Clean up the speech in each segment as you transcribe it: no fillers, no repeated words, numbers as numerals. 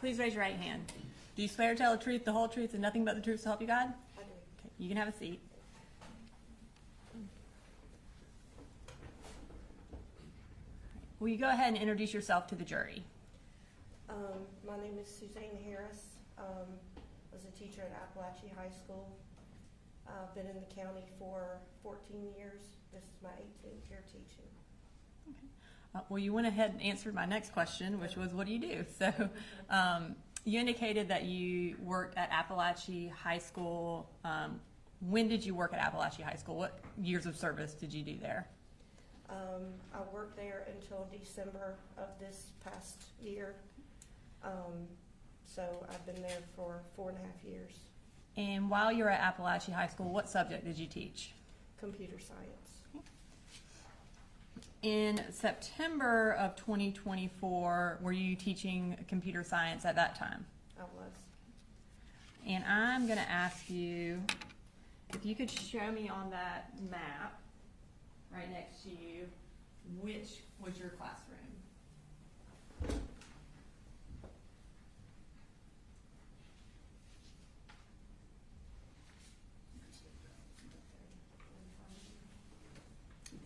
please raise your right hand. Do you swear to tell the truth, the whole truth, and nothing but the truth to help you God? I do. Okay, you can have a seat. Will you go ahead and introduce yourself to the jury? My name is Suzanne Harris. I was a teacher at Apalachee High School. I've been in the county for 14 years. This is my 18th year teaching. Okay. Well, you went ahead and answered my next question, which was, what do you do? So you indicated that you worked at Apalachee High School. When did you work at Apalachee High School? What years of service did you do there? I worked there until December of this past year. So I've been there for 4.5 years. And while you were at Apalachee High School, what subject did you teach? Computer science. In September of 2024, were you teaching computer science at that time? I was. And I'm going to ask you if you could show me on that map right next to you which was your classroom.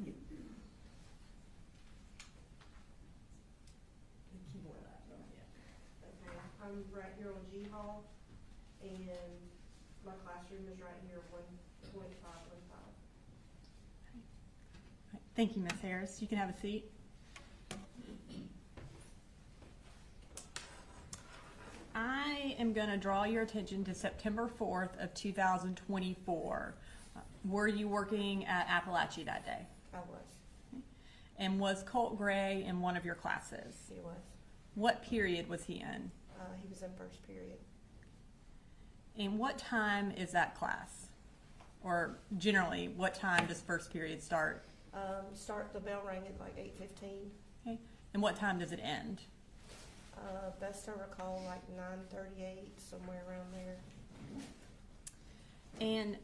Okay. I'm right here on G Hall, and my classroom is right here, 1.515. Thank you, Ms. Harris. You can have a seat. I am going to draw your attention to September 4th of 2024. Were you working at Apalachee that day? I was. And was Colt Gray in one of your classes? He was. What period was he in? He was in first period. And what time is that class? Or generally, what time does first period start? The bell rang at like 8:15. Okay. And what time does it end? Best I recall, like 9:38, somewhere around there. And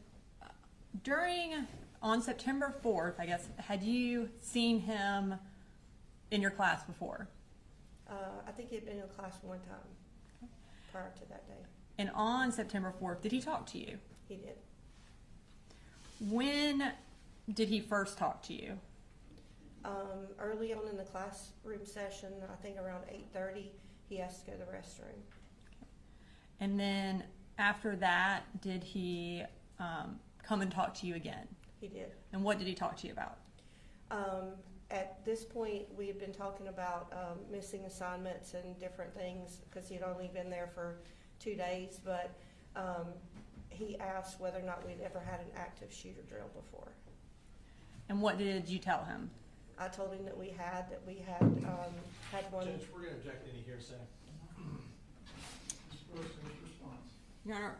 on September 4th, I guess, had you seen him in your class before? I think he had been in class one time prior to that day. And on September 4th, did he talk to you? He did. When did he first talk to you? Early on in the classroom session, I think around 8:30, he asked to go to the restroom. And then after that, did he come and talk to you again? He did. And what did he talk to you about? At this point, we had been talking about missing assignments and different things because he had only been there for 2 days, but he asked whether or not we'd ever had an active shooter drill before. And what did you tell him? I told him that we had had one. Judge, we're going to object to any hearsay. Mr. Brooks, his response. Your Honor,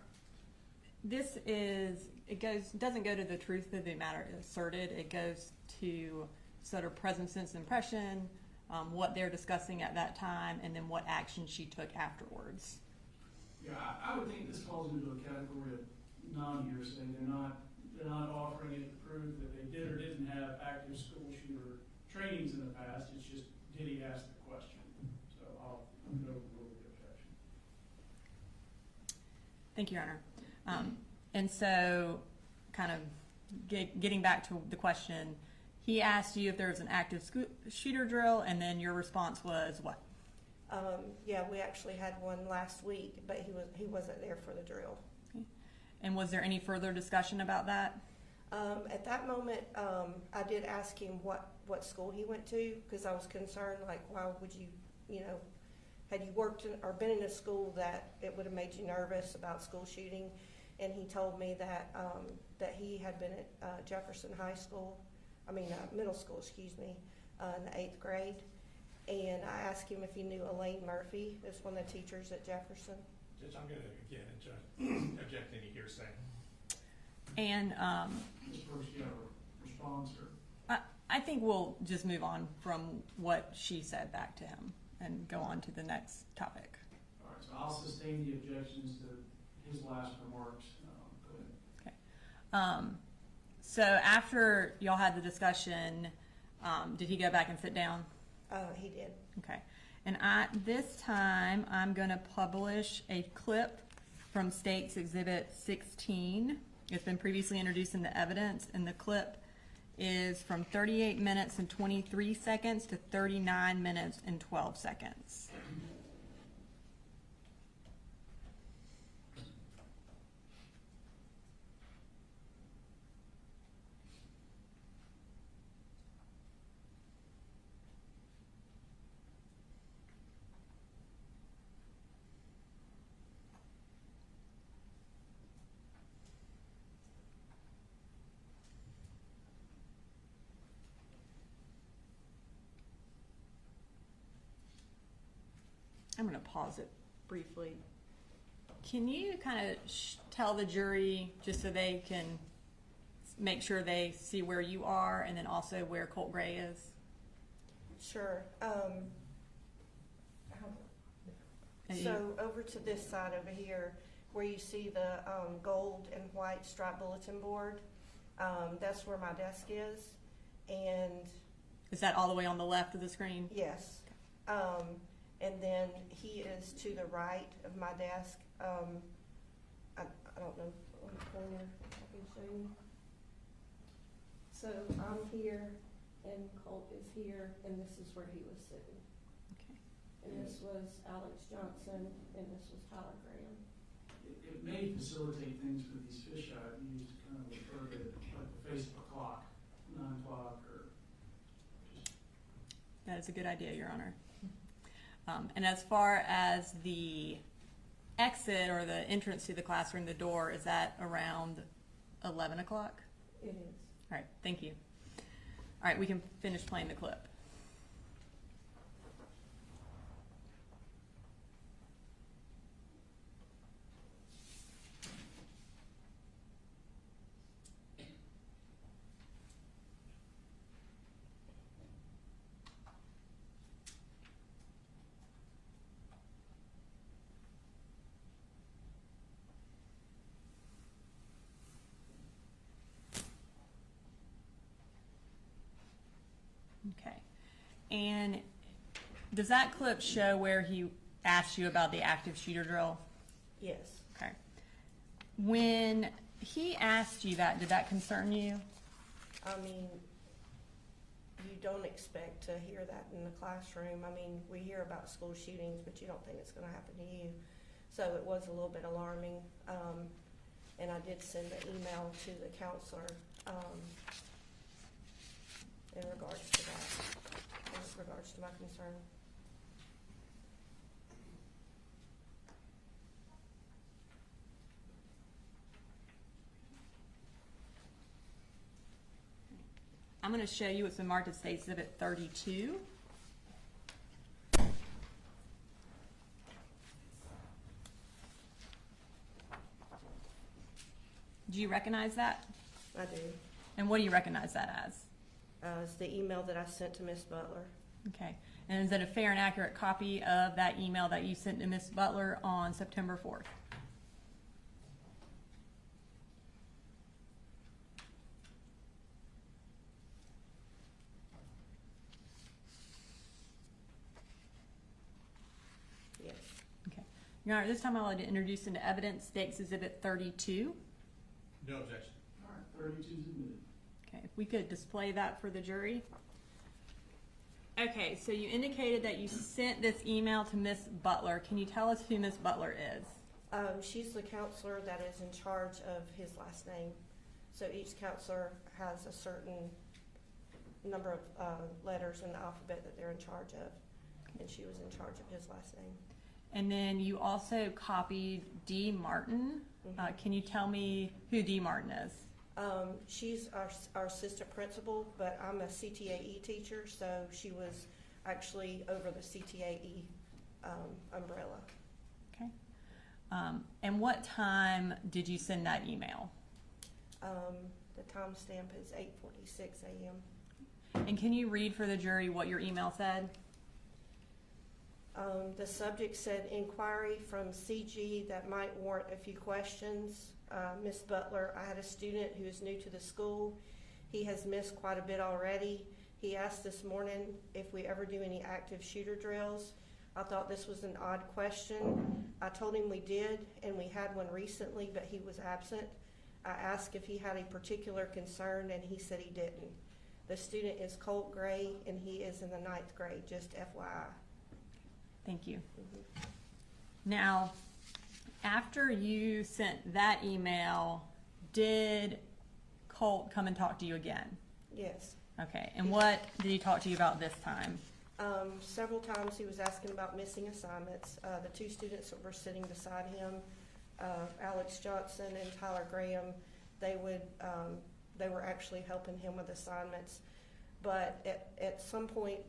doesn't go to the truth of the matter asserted. It goes to sort of present sense impression, what they're discussing at that time, and then what action she took afterwards. Yeah, I would think this falls into a category of non-hearsay. They're not offering it to prove that they did or didn't have active school shooter trainings in the past. It's just, did he ask the question? So I'm going to overrule the objection. Thank you, Your Honor. And so, kind of getting back to the question, he asked you if there was an active shooter drill, and then your response was what? Yeah, we actually had one last week, but he wasn't there for the drill. Okay. And was there any further discussion about that? At that moment, I did ask him what school he went to because I was concerned, like, why would you, had you worked or been in a school that it would have made you nervous about school shooting? And he told me that that he had been at Jefferson High School, middle school, excuse me, in the 8th grade. And I asked him if he knew Elaine Murphy, who's one of the teachers at Jefferson. Judge, I'm going to, again, object to any hearsay. And Mr. Brooks, you have a response? Or? I think we'll just move on from what she said back to him and go on to the next topic. All right, so I'll sustain the objections to his last remarks. Go ahead. Okay. So after y'all had the discussion, did he go back and sit down? He did. Okay. And this time, I'm gonna publish a clip from State's Exhibit 16. It's been previously introduced in the evidence, and the clip is from 38 minutes and 23 seconds to 39 minutes and 12 seconds. I'm going to pause it briefly. Can you kind of tell the jury, just so they can make sure they see where you are, and then also where Colt Gray is? Sure. So over to this side over here, where you see the gold and white striped bulletin board, that's where my desk is. And is that all the way on the left of the screen? yes. And then he is to the right of my desk. I don't know what corner I can show you. So I'm here, and Colt is here, and this is where he was sitting. Okay. And this was Alex Johnson, and this was Tyler Graham. It may facilitate things for these fish I've used to kind of refer to like the face of a clock, 9 o'clock, or just. That is a good idea, Your Honor. And as far as the exit or the entrance to the classroom, the door, is that around 11 o'clock? It is. All right, thank you. All right, we can finish playing the clip. Okay. And does that clip show where he asked you about the active shooter drill? Yes. Okay. When he asked you that, did that concern you? I mean, you don't expect to hear that in the classroom. I mean, we hear about school shootings, but you don't think it's going to happen to you. So it was a little bit alarming. And I did send an email to the counselor in regards to that, in regards to my concern. I'm going to show you what's been marked as State Exhibit 32. Do you recognize that? I do. And what do you recognize that as? It's the email that I sent to Miss Butler. Okay. And is it a fair and accurate copy of that email that you sent to Miss Butler on September 4th? Yes. Okay. Your Honor, this time I'd like to introduce into evidence State's Exhibit 32. No objection. All right, 32 is admitted. Okay, if we could display that for the jury. Okay, so you indicated that you sent this email to Miss Butler. Can you tell us who Miss Butler is? She's the counselor that is in charge of his last name. So each counselor has a certain number of letters in the alphabet that they're in charge of, and she was in charge of his last name. And then you also copied D. Martin. Mhm. Can you tell me who D. Martin is? She's our assistant principal, but I'm a CTAE teacher, so she was actually over the CTAE umbrella. Okay. And what time did you send that email? The timestamp is 8:46 a.m. And can you read for the jury what your email said? The subject said, inquiry from CG that might warrant a few questions. Miss Butler, I had a student who is new to the school. He has missed quite a bit already. He asked this morning if we ever do any active shooter drills. I thought this was an odd question. I told him we did, and we had one recently, but he was absent. I asked if he had a particular concern, and he said he didn't. The student is Colt Gray, and he is in the 9th grade, just FYI. Thank you. Now, after you sent that email, did Colt come and talk to you again? Yes. Okay, and what did he talk to you about this time? Several times he was asking about missing assignments. The 2 students that were sitting beside him, Alex Johnson and Tyler Graham, they were actually helping him with assignments. But at some point,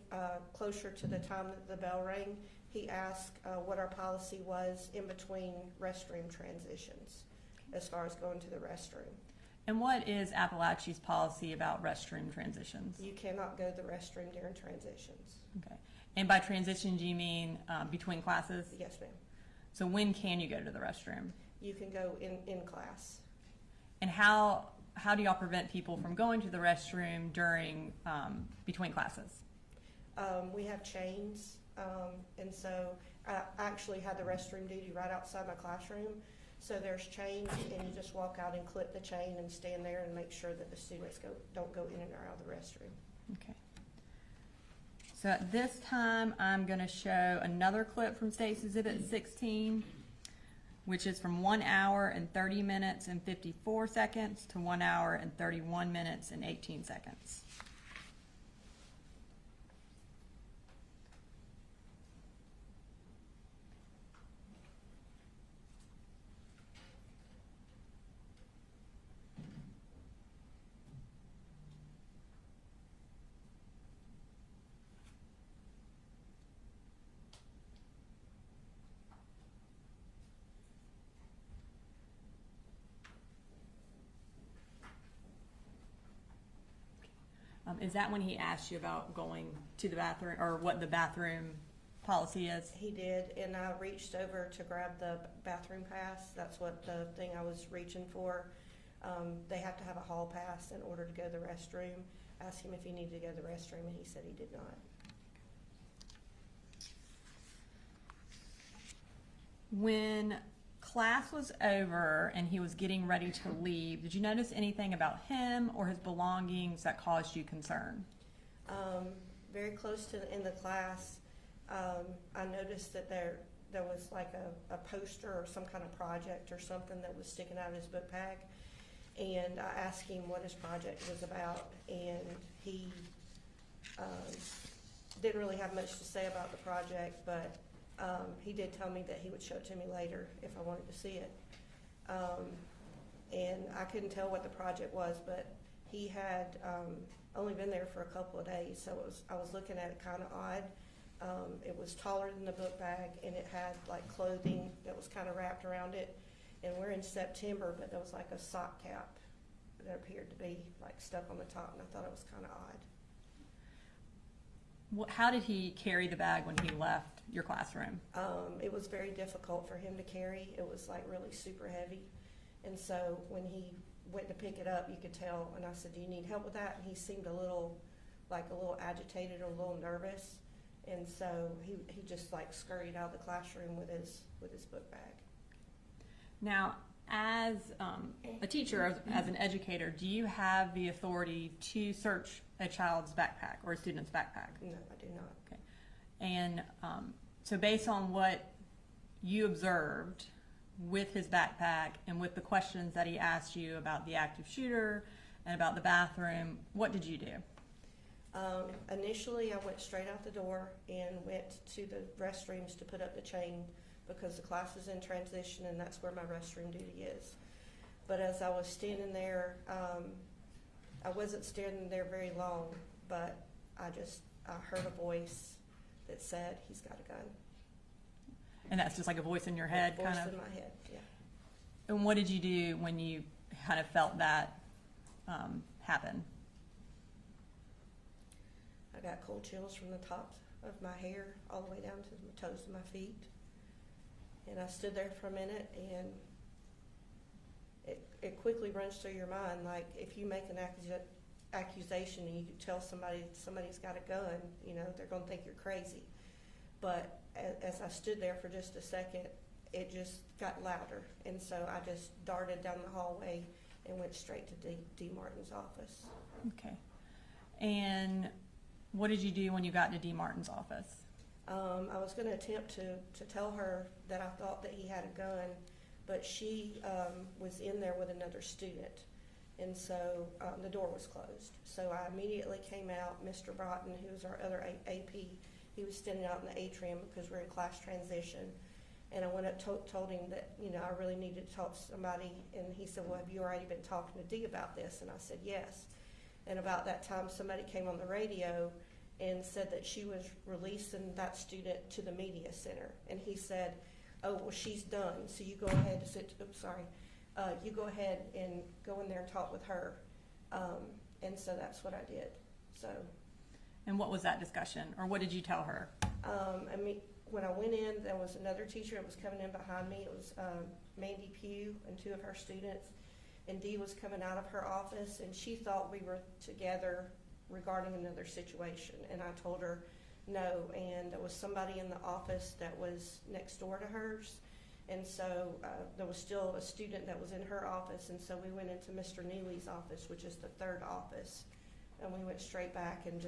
closer to the time that the bell rang, he asked what our policy was in between restroom transitions, as far as going to the restroom. And what is Apalachee's policy about restroom transitions? You cannot go to the restroom during transitions. Okay. And by transition, do you mean between classes? Yes, ma'am. So when can you go to the restroom? You can go in class. And how do y'all prevent people from going to the restroom during between classes? We have chains, and so I actually had the restroom duty right outside my classroom. So there's chains, and you just walk out and clip the chain and stand there and make sure that the students don't go in and out of the restroom. Okay. So at this time, I'm going to show another clip from State's Exhibit 16, which is from 1 hour and 30 minutes and 54 seconds to 1 hour and 31 minutes and 18 seconds. Is that when he asked you about going to the bathroom, or what the bathroom policy is? He did, and I reached over to grab the bathroom pass. That's what the thing I was reaching for. They have to have a hall pass in order to go to the restroom. Asked him if he needed to go to the restroom, and he said he did not. When class was over and he was getting ready to leave, did you notice anything about him or his belongings that caused you concern? Very close to the end of class, I noticed that there was like a poster or some kind of project or something that was sticking out of his book bag. And I asked him what his project was about, and he didn't really have much to say about the project, but he did tell me that he would show it to me later if I wanted to see it. And I couldn't tell what the project was, but he had only been there for a couple of days, so I was looking at it kind of odd. It was taller than the book bag, and it had like clothing that was kind of wrapped around it. And we're in September, but there was like a sock cap that appeared to be like stuck on the top, and I thought it was kind of odd. How did he carry the bag when he left your classroom? It was very difficult for him to carry. It was like really super heavy. And so when he went to pick it up, you could tell, and I said, "Do you need help with that?" And he seemed a little agitated or a little nervous. And so he just like scurried out of the classroom with his book bag. Now, as a teacher, as an educator, do you have the authority to search a child's backpack or a student's backpack? No, I do not. Okay. And so based on what you observed with his backpack and with the questions that he asked you about the active shooter and about the bathroom, what did you do? Initially, I went straight out the door and went to the restrooms to put up the chain because the class is in transition and that's where my restroom duty is. But as I was standing there, I wasn't standing there very long, but I heard a voice that said, "He's got a gun." And that's just like a voice in your head, kind of? Voice in my head, yeah. And what did you do when you kind of felt that happen? I got cold chills from the top of my hair all the way down to the toes of my feet. And I stood there for a minute, and it quickly runs through your mind, like if you make an accusation and you tell somebody's got a gun, they're going to think you're crazy. but as I stood there for just a second, it just got louder. And so I just darted down the hallway and went straight to D. Martin's office. Okay. And what did you do when you got to D. Martin's office? I was going to attempt to tell her that I thought that he had a gun, but she was in there with another student, and so the door was closed. So I immediately came out. Mr. Broughton, who was our other AP, he was standing out in the atrium because we're in class transition. And I went up told him that, I really needed to talk to somebody. And he said, well, have you already been talking to Dee about this? And I said, yes. And about that time, somebody came on the radio and said that she was releasing that student to the media center. And he said, oh, well, she's done. So you go ahead and you go ahead and go in there and talk with her. And so that's what I did. So. And what was that discussion, or what did you tell her? When I went in, there was another teacher that was coming in behind me. It was Mandy Pugh and two of her students. And Dee was coming out of her office, and she thought we were together regarding another situation. And I told her no, and there was somebody in the office that was next door to hers. And so there was still a student that was in her office, and so we went into Mr. Neely's office, which is the third office. And we went straight back and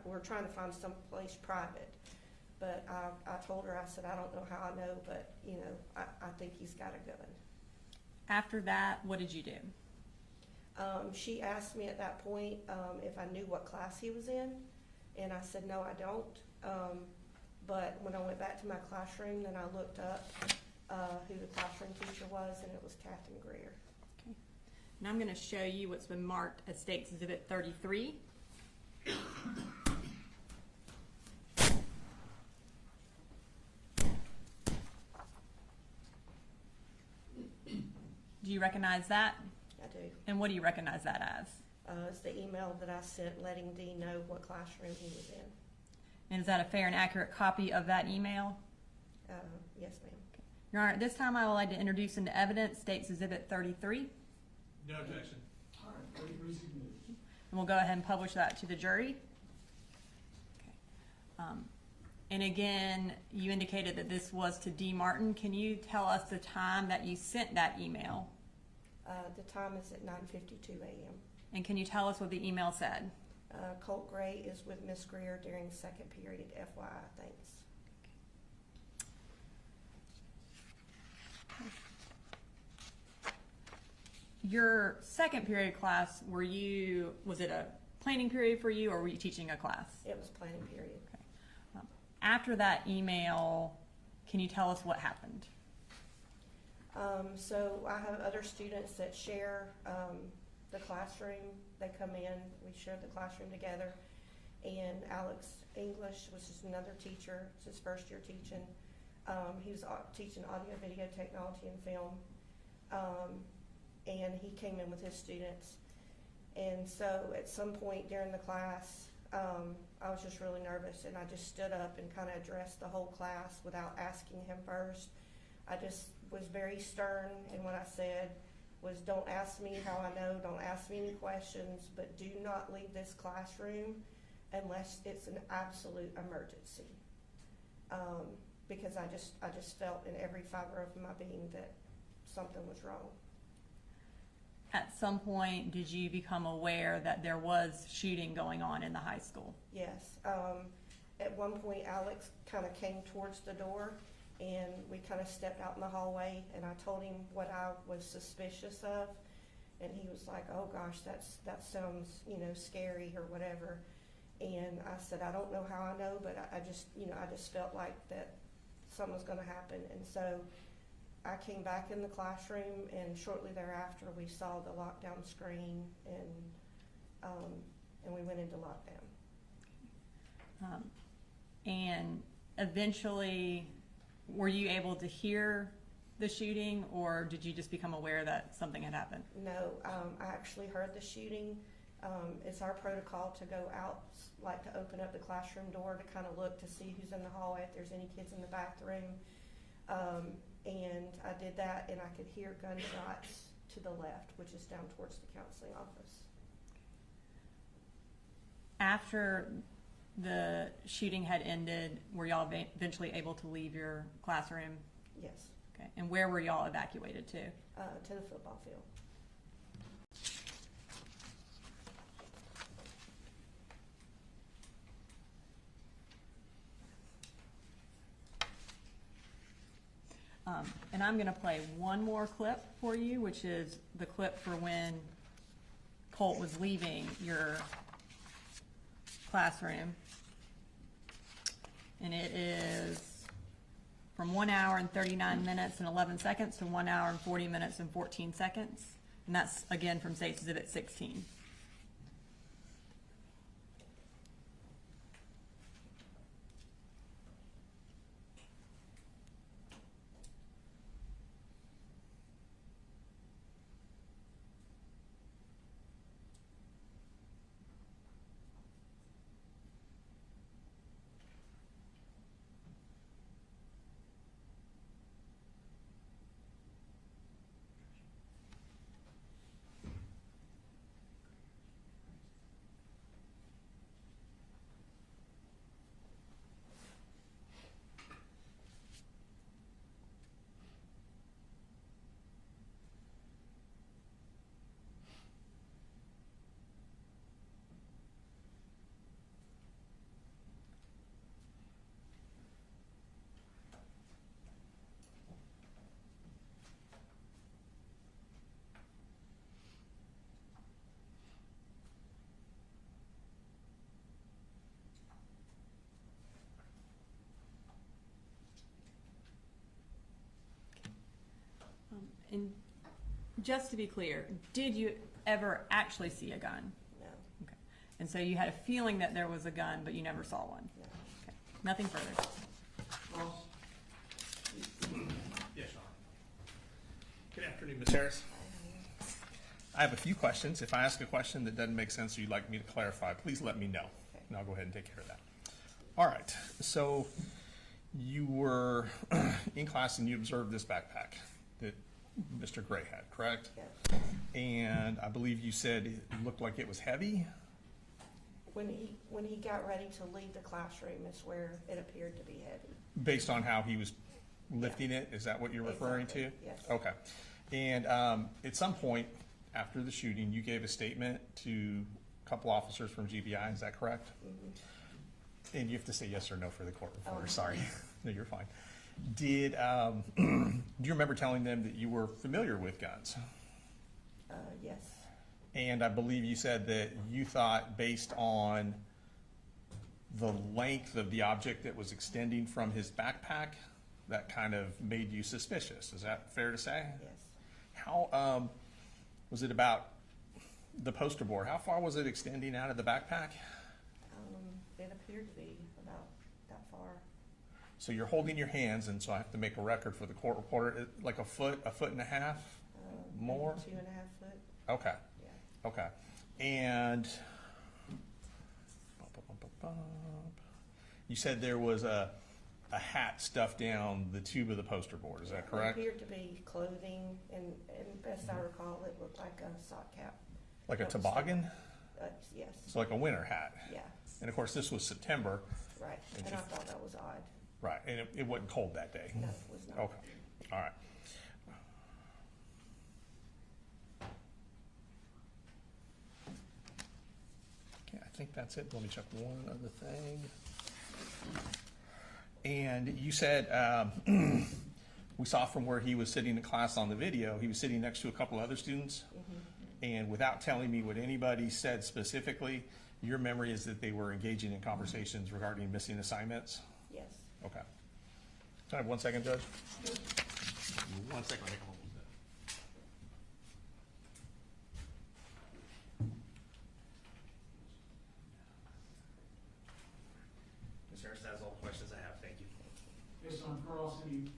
we're trying to find some place private. But I told her, I said, I don't know how I know, but, I think he's got a gun. After that, what did you do? She asked me at that point if I knew what class he was in, and I said, no, I don't. But when I went back to my classroom, then I looked up who the classroom teacher was, and it was Catherine Greer. Okay. Now I'm going to show you what's been marked as State's Exhibit 33. Do you recognize that? I do. And what do you recognize that as? It's the email that I sent letting Dee know what classroom he was in. And is that a fair and accurate copy of that email? Yes, ma'am. Okay. Your Honor, at this time I would like to introduce into evidence State's Exhibit 33. No objection. All right, ready for resubmitted. And we'll go ahead and publish that to the jury. Okay. And again, you indicated that this was to D. Martin. Can you tell us the time that you sent that email? The time is at 9:52 a.m. And can you tell us what the email said? Colt Gray is with Miss Greer during second period, FYI, thanks. Your second period class, was it a planning period for you, or were you teaching a class? It was planning period. Okay. After that email, can you tell us what happened? So I have other students that share the classroom. They come in, we share the classroom together. And Alex English, which is another teacher, it's his first year teaching. He was teaching audio, video technology, and film. And he came in with his students. And so at some point during the class, I was just really nervous, and I just stood up and kind of addressed the whole class without asking him first. I just was very stern, and what I said was, don't ask me how I know, don't ask me any questions, but do not leave this classroom unless it's an absolute emergency. Because I just felt in every fiber of my being that something was wrong. At some point, did you become aware that there was shooting going on in the high school? Yes. At one point, Alex kind of came towards the door, and we kind of stepped out in the hallway, and I told him what I was suspicious of, and he was like, oh gosh, that sounds, scary or whatever. And I said, I don't know how I know, but I just felt like that something was going to happen. And so I came back in the classroom, and shortly thereafter we saw the lockdown screen, and we went into lockdown. And eventually, were you able to hear the shooting, or did you just become aware that something had happened? No, I actually heard the shooting. It's our protocol to go out, like to open up the classroom door to kind of look to see who's in the hallway, if there's any kids in the bathroom. And I did that, and I could hear gunshots to the left, which is down towards the counseling office. After the shooting had ended, were y'all eventually able to leave your classroom? Yes, Okay. And where were y'all evacuated to? to the football field. And I'm going to play one more clip for you, which is the clip for when Colt was leaving your classroom. And it is from 1 hour and 39 minutes and 11 seconds to 1 hour and 40 minutes and 14 seconds. And that's, again, from State's Exhibit 16. And just to be clear, did you ever actually see a gun? No, Okay. And so you had a feeling that there was a gun, but you never saw one? no. Okay. Nothing further. Ross? Yes, Sean. Good afternoon, Ms. Harris. I have a few questions. If I ask a question that doesn't make sense or you'd like me to clarify, please let me know, and I'll go ahead and take care of that. All right, so you were in class and you observed this backpack that Mr. Gray had, correct? Yeah. And I believe you said it looked like it was heavy? When he got ready to leave the classroom is where it appeared to be heavy. Based on how he was lifting it, is that what you're referring to? Exactly, yes. Okay. And at some point after the shooting, you gave a statement to a couple officers from GBI, is that correct? Mm-hmm. And you have to say yes or no for the court reporter, Oh. sorry. No, you're fine. Did, do you remember telling them that you were familiar with guns? Yes, And I believe you said that you thought based on the length of the object that was extending from his backpack, that kind of made you suspicious. Is that fair to say? yes. How, was it about the poster board? How far was it extending out of the backpack? It appeared to be about that far. So you're holding your hands, and so I have to make a record for the court reporter, like a foot and a half? Maybe More? 2.5 foot, Okay, yeah. okay. And you said there was a hat stuffed down the tube of the poster board, is that correct? It appeared to be clothing, and best I recall, it looked like a sock cap. Like a toboggan? Yes, So like a winter hat? yeah, And of course, this was September, right. And And I just- thought that was odd. right, and it wasn't cold that day? No, it was not. Okay, all right. Okay, I think that's it. Let me check one other thing. And you said, we saw from where he was sitting in class on the video, he was sitting next to a couple other students. And without telling me what anybody said specifically, your memory is that they were engaging in conversations regarding missing assignments? Yes. Okay. Can I have 1 second, Judge? 1 second, I think I'm almost done. Ms. Harris, that's all the questions I have, thank you. Based on Carlson,